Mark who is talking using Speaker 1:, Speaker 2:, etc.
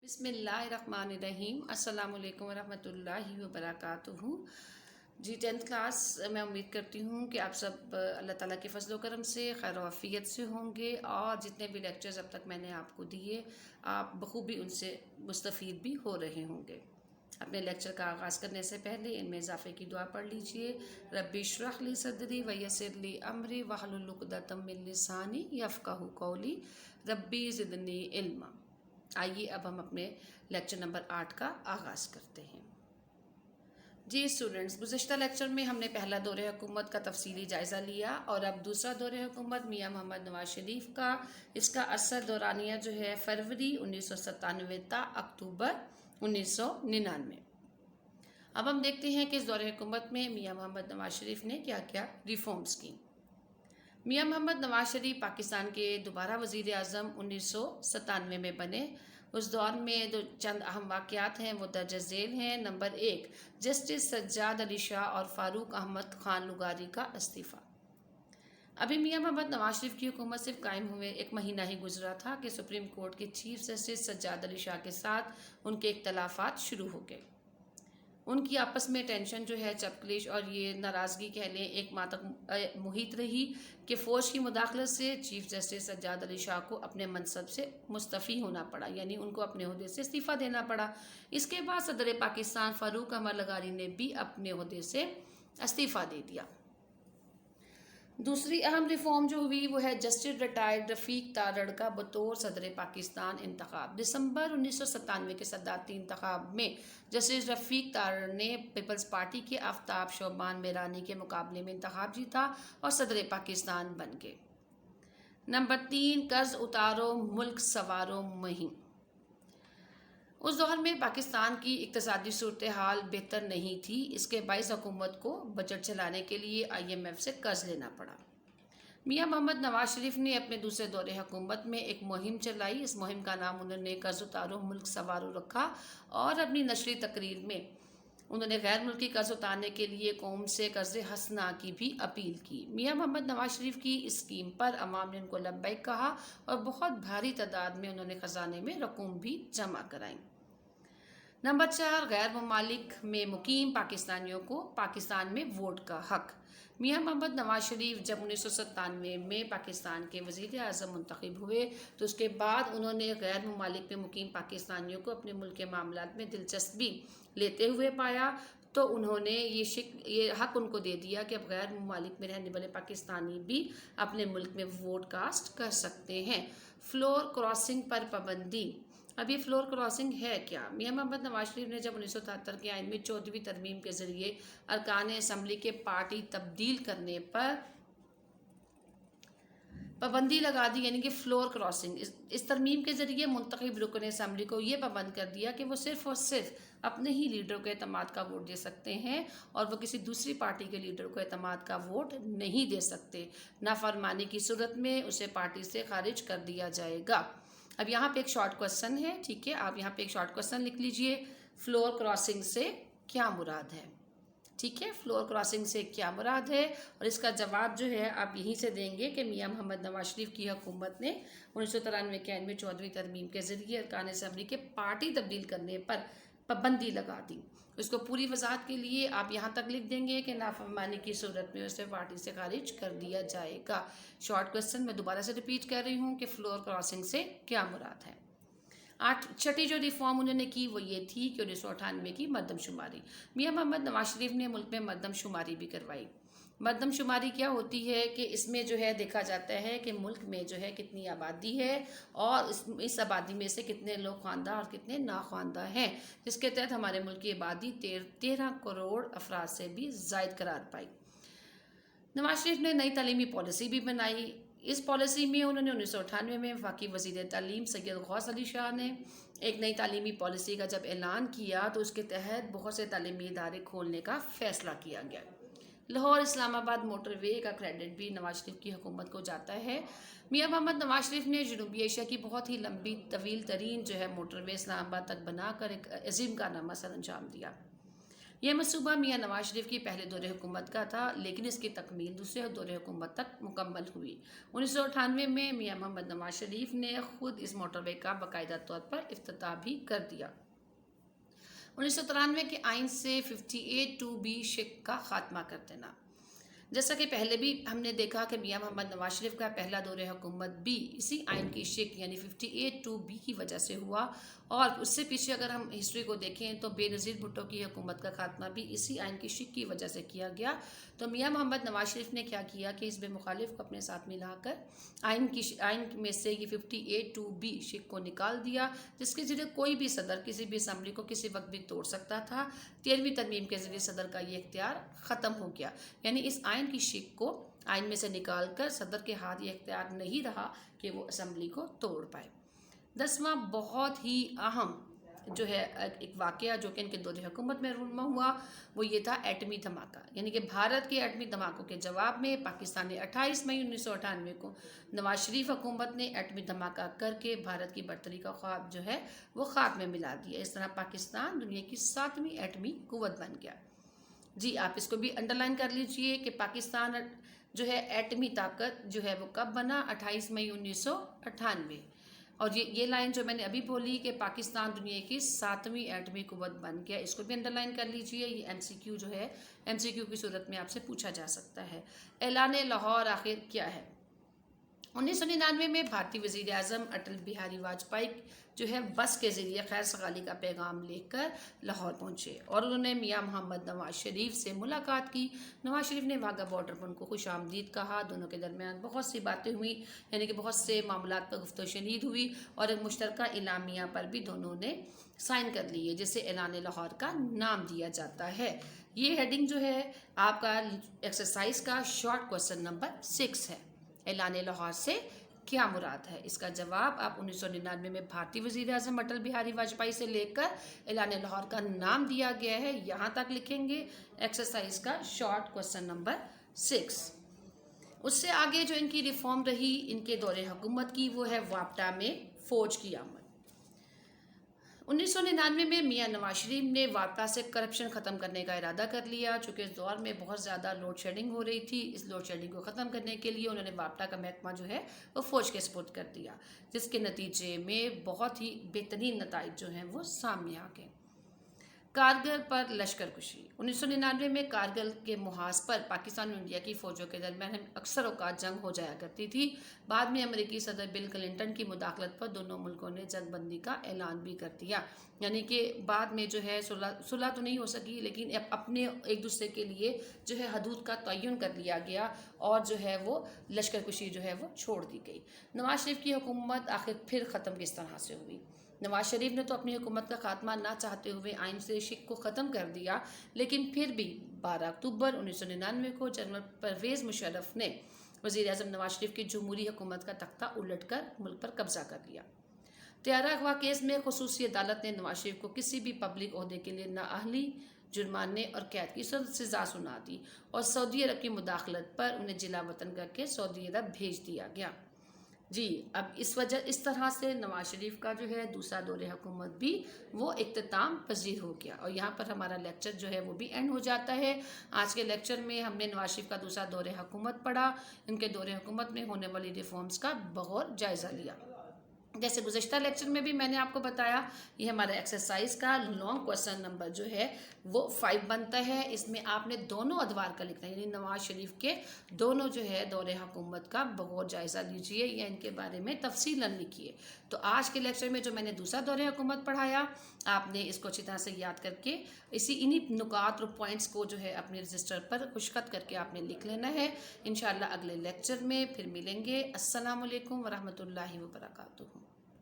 Speaker 1: بسم اللہ الرحمن الرحیم۔ السلام علیکم ورحمۃ اللہ وبرکاتہ۔ جی 10th کلاس میں امید کرتی ہوں کہ آپ سب اللہ تعالیٰ کے فضل و کرم سے خیر و عافیت سے ہوں گے، اور جتنے بھی لیکچرز اب تک میں نے آپ کو دیے آپ بخوبی ان سے مستفید بھی ہو رہے ہوں گے۔ اپنے لیکچر کا آغاز کرنے سے پہلے ان میں اضافے کی دعا پڑھ لیجئے۔ ربی اشرح لی صدری ویسر لی امری واحلل عقدۃ من لسانی یفقہوا قولی ربی زدنی علما۔ آئیے اب ہم اپنے لیکچر نمبر 8 کا آغاز کرتے ہیں۔ جی اسٹوڈنٹس، گزشتہ لیکچر میں ہم نے پہلا دور حکومت کا تفصیلی جائزہ لیا، اور اب دوسرا دور حکومت میاں محمد نواز شریف کا، اس کا اثر دورانیہ جو ہے فروری 1997 تا اکتوبر 1999۔ اب ہم دیکھتے ہیں کہ اس دور حکومت میں میاں محمد نواز شریف نے کیا کیا ریفارمز کی۔ میاں محمد نواز شریف پاکستان کے دوبارہ وزیر اعظم 1997 میں بنے۔ اس دور میں جو چند اہم واقعات ہیں وہ درج ذیل ہیں۔ نمبر 1، جسٹس سجاد علی شاہ اور فاروق احمد خان لغاری کا استعفیٰ۔ ابھی میاں محمد نواز شریف کی حکومت صرف قائم ہوئے ایک مہینہ ہی گزرا تھا کہ سپریم کورٹ کے چیف جسٹس سجاد علی شاہ کے ساتھ ان کے اختلافات شروع ہو گئے۔ ان کی آپس میں ٹینشن جو ہے، چپکلش اور یہ ناراضگی کہہ لیں، ایک ماہ تک محیط رہی کہ فوج کی مداخلت سے چیف جسٹس سجاد علی شاہ کو اپنے منصب سے مستعفی ہونا پڑا، یعنی ان کو اپنے عہدے سے استعفیٰ دینا پڑا۔ اس کے بعد صدر پاکستان فاروق احمد لغاری نے بھی اپنے عہدے سے استعفیٰ دے دیا۔ دوسری اہم ریفارم جو ہوئی وہ ہے جسٹس ریٹائرڈ رفیق تارڑ کا بطور صدر پاکستان انتخاب۔ دسمبر 1997 کے صدارتی انتخاب میں جسٹس رفیق تارڑ نے پیپلز پارٹی کے آفتاب شوبان میرانی کے مقابلے میں انتخاب جیتا اور صدر پاکستان بن گئے۔ نمبر 3، قرض اتارو ملک سنوارو مہم۔ اس دور میں پاکستان کی اقتصادی صورتحال بہتر نہیں تھی، اس کے باعث حکومت کو بجٹ چلانے کے لیے IMF سے قرض لینا پڑا۔ میاں محمد نواز شریف نے اپنے دوسرے دور حکومت میں ایک مہم چلائی۔ اس مہم کا نام انہوں نے قرض اتارو ملک سنوارو رکھا، اور اپنی نشری تقریر میں انہوں نے غیر ملکی قرض اتارنے کے لیے قوم سے قرض حسنہ کی بھی اپیل کی۔ میاں محمد نواز شریف کی اس اسکیم پر عوام نے ان کو لبیک کہا، اور بہت بھاری تعداد میں انہوں نے خزانے میں رقوم بھی جمع کرائیں۔ نمبر 4، غیر ممالک میں مقیم پاکستانیوں کو پاکستان میں ووٹ کا حق۔ میاں محمد نواز شریف جب 1997 میں پاکستان کے وزیر اعظم منتخب ہوئے تو اس کے بعد انہوں نے غیر ممالک میں مقیم پاکستانیوں کو اپنے ملک کے معاملات میں دلچسپی لیتے ہوئے پایا، تو انہوں نے یہ حق ان کو دے دیا کہ اب غیر ممالک میں رہنے والے پاکستانی بھی اپنے ملک میں ووٹ کاسٹ کر سکتے ہیں۔ فلور کراسنگ پر پابندی۔ اب یہ فلور کراسنگ ہے کیا؟ میاں محمد نواز شریف نے جب 1973 کے آئین میں 14ویں ترمیم کے ذریعے ارکان اسمبلی کے پارٹی تبدیل کرنے پر پابندی لگا دی، یعنی کہ فلور کراسنگ، اس ترمیم کے ذریعے منتخب رکن اسمبلی کو یہ پابند کر دیا کہ وہ صرف اور صرف اپنے ہی لیڈر کو اعتماد کا ووٹ دے سکتے ہیں، اور وہ کسی دوسری پارٹی کے لیڈر کو اعتماد کا ووٹ نہیں دے سکتے۔ نافرمانی کی صورت میں اسے پارٹی سے خارج کر دیا جائے گا۔ اب یہاں پہ ایک شارٹ کوسچن ہے، ٹھیک ہے، آپ یہاں پہ ایک شارٹ کوسچن لکھ لیجئے، فلور کراسنگ سے کیا مراد ہے؟ ٹھیک ہے، فلور کراسنگ سے کیا مراد ہے، اور اس کا جواب جو ہے آپ یہیں سے دیں گے کہ میاں محمد نواز شریف کی حکومت نے 1993 کے آئین میں 14ویں ترمیم کے ذریعے ارکان اسمبلی کے پارٹی تبدیل کرنے پر پابندی لگا دی۔ اس کو پوری وضاحت کے لیے آپ یہاں تک لکھ دیں گے کہ نافرمانی کی صورت میں اسے پارٹی سے خارج کر دیا جائے گا۔ شارٹ کوسچن میں دوبارہ سے ریپیٹ کر رہی ہوں کہ فلور کراسنگ سے کیا مراد ہے۔ چھٹی جو ریفارم انہوں نے کی وہ یہ تھی کہ 1998 کی مردم شماری۔ میاں محمد نواز شریف نے ملک میں مردم شماری بھی کروائی۔ مردم شماری کیا ہوتی ہے کہ اس میں جو ہے دیکھا جاتا ہے کہ ملک میں جو ہے کتنی آبادی ہے، اور اس آبادی میں سے کتنے لوگ خواندہ اور کتنے ناخواندہ ہیں، جس کے تحت ہمارے ملک کی آبادی 13 کروڑ افراد سے بھی زائد قرار پائی۔ نواز شریف نے نئی تعلیمی پالیسی بھی بنائی۔ اس پالیسی میں انہوں نے 1998 میں وفاقی وزیر تعلیم سید غوث علی شاہ نے ایک نئی تعلیمی پالیسی کا جب اعلان کیا تو اس کے تحت بہت سے تعلیمی ادارے کھولنے کا فیصلہ کیا گیا۔ لاہور اسلام آباد موٹر وے کا کریڈٹ بھی نواز شریف کی حکومت کو جاتا ہے۔ میاں محمد نواز شریف نے جنوبی ایشیا کی بہت ہی لمبی طویل ترین جو ہے موٹر وے اسلام آباد تک بنا کر ایک عظیم کارنامہ سر انجام دیا۔ یہ منصوبہ میاں نواز شریف کی پہلے دور حکومت کا تھا، لیکن اس کی تکمیل دوسرے دور حکومت تک مکمل ہوئی۔ 1998 میں میاں محمد نواز شریف نے خود اس موٹر وے کا باقاعدہ طور پر افتتاح بھی کر دیا۔ 1993 کے آئین سے 58(2)B شق کا خاتمہ کر دینا۔ جیسا کہ پہلے بھی ہم نے دیکھا کہ میاں محمد نواز شریف کا پہلا دور حکومت بھی اسی آئین کی شق یعنی 58(2)B کی وجہ سے ہوا، اور اس سے پیچھے اگر ہم ہسٹری کو دیکھیں تو بے نظیر بھٹو کی حکومت کا خاتمہ بھی اسی آئین کی شق کی وجہ سے کیا گیا۔ تو میاں محمد نواز شریف نے کیا کیا کہ حزب مخالف کو اپنے ساتھ ملا کر آئین میں سے یہ 58(2)B شق کو نکال دیا، جس کے ذریعے کوئی بھی صدر کسی بھی اسمبلی کو کسی وقت بھی توڑ سکتا تھا۔ 13ویں ترمیم کے ذریعے صدر کا یہ اختیار ختم ہو گیا، یعنی اس آئین کی شق کو آئین میں سے نکال کر صدر کے ہاتھ یہ اختیار نہیں رہا کہ وہ اسمبلی کو توڑ پائے۔ 10واں بہت ہی اہم جو ہے ایک واقعہ جو کہ ان کے دور حکومت میں رونما ہوا، وہ یہ تھا ایٹمی دھماکہ، یعنی کہ بھارت کے ایٹمی دھماکوں کے جواب میں پاکستان نے 28 مئی 1998 کو نواز شریف حکومت نے ایٹمی دھماکہ کر کے بھارت کی برتری کا خواب جو ہے وہ خواب میں ملا دیا۔ اس طرح پاکستان دنیا کی 7ویں ایٹمی قوت بن گیا۔ جی آپ اس کو بھی انڈرلائن کر لیجئے کہ پاکستان جو ہے ایٹمی طاقت جو ہے وہ کب بنا، 28 مئی 1998۔ اور یہ لائن جو میں نے ابھی بولی کہ پاکستان دنیا کی 7ویں ایٹمی قوت بن گیا، اس کو بھی انڈرلائن کر لیجئے۔ یہ MCQ جو ہے MCQ کی صورت میں آپ سے پوچھا جا سکتا ہے۔ اعلان لاہور آخر کیا ہے؟ 1999 میں بھارتی وزیر اعظم اٹل بہاری واجپئی جو ہے بس کے ذریعے خیر سگالی کا پیغام لے کر لاہور پہنچے اور انہوں نے میاں محمد نواز شریف سے ملاقات کی۔ نواز شریف نے واگا بارڈر پر ان کو خوش آمدید کہا، دونوں کے درمیان بہت سی باتیں ہوئی، یعنی کہ بہت سے معاملات پر گفت و شنید ہوئی، اور ایک مشترکہ اعلامیہ پر بھی دونوں نے سائن کر لیے، جسے اعلان لاہور کا نام دیا جاتا ہے۔ یہ ہیڈنگ جو ہے آپ کا ایکسرسائز کا شارٹ کوسچن نمبر 6 ہے۔ اعلان لاہور سے کیا مراد ہے؟ اس کا جواب آپ 1999 میں بھارتی وزیر اعظم اٹل بہاری واجپئی سے لے کر اعلان لاہور کا نام دیا گیا ہے، یہاں تک لکھیں گے ایکسرسائز کا شارٹ کوسچن نمبر 6۔ اس سے آگے جو ان کی ریفارم رہی ان کے دور حکومت کی، وہ ہے واپٹا میں فوج کی آمد۔ 1999 میں میاں نواز شریف نے واپٹا سے کرپشن ختم کرنے کا ارادہ کر لیا، چونکہ اس دور میں بہت زیادہ لوڈ شیڈنگ ہو رہی تھی۔ اس لوڈ شیڈنگ کو ختم کرنے کے لیے انہوں نے واپٹا کا محکمہ جو ہے وہ فوج کے سپرد کر دیا، جس کے نتیجے میں بہت ہی بہترین نتائج جو ہیں وہ سامنے آ گئے۔ کارگل پر لشکر کشی۔ 1999 میں کارگل کے محاذ پر پاکستان اور انڈیا کی فوجوں کے درمیان اکثر اوقات جنگ ہو جایا کرتی تھی۔ بعد میں امریکی صدر بل کلنٹن کی مداخلت پر دونوں ملکوں نے جنگ بندی کا اعلان بھی کر دیا، یعنی کہ بعد میں جو ہے صلح تو نہیں ہو سکی، لیکن اپنے ایک دوسرے کے لیے جو ہے حدود کا تعین کر لیا گیا اور جو ہے وہ لشکر کشی جو ہے وہ چھوڑ دی گئی۔ نواز شریف کی حکومت آخر پھر ختم کس طرح سے ہوئی؟ نواز شریف نے تو اپنی حکومت کا خاتمہ نہ چاہتے ہوئے آئین سے شق کو ختم کر دیا، لیکن پھر بھی 12 اکتوبر 1999 کو جنرل پرویز مشرف نے وزیر اعظم نواز شریف کی جمہوری حکومت کا تختہ الٹ کر ملک پر قبضہ کر لیا۔ طیارہ اغوا کیس میں خصوصی عدالت نے نواز شریف کو کسی بھی پبلک عہدے کے لیے نااہلی، جرمانے اور قید کی سزا سنا دی، اور سعودی عرب کی مداخلت پر انہیں جلا وطن کر کے سعودی عرب بھیج دیا گیا۔ جی اب اس طرح سے نواز شریف کا جو ہے دوسرا دور حکومت بھی وہ اختتام پذیر ہو گیا، اور یہاں پر ہمارا لیکچر جو ہے وہ بھی اینڈ ہو جاتا ہے۔ آج کے لیکچر میں ہم نے نواز شریف کا دوسرا دور حکومت پڑھا، ان کے دور حکومت میں ہونے والی ریفارمز کا بغور جائزہ لیا۔ جیسے گزشتہ لیکچر میں بھی میں نے آپ کو بتایا، یہ ہمارا ایکسرسائز کا لانگ کوسچن نمبر جو ہے وہ 5 بنتا ہے۔ اس میں آپ نے دونوں ادوار کا لکھنا ہے، یعنی نواز شریف کے دونوں جو ہے دور حکومت کا بغور جائزہ لیجئے یا ان کے بارے میں تفصیلاً لکھیے۔ تو آج کے لیکچر میں جو میں نے دوسرا دور حکومت پڑھایا، آپ نے اس کو اچھی طرح سے یاد کر کے انہی نکات اور پوائنٹس کو جو ہے اپنے رجسٹر پر خشخط کر کے آپ نے لکھ لینا ہے۔ انشاءاللہ اگلے لیکچر میں پھر ملیں گے۔ السلام علیکم ورحمۃ اللہ وبرکاتہ۔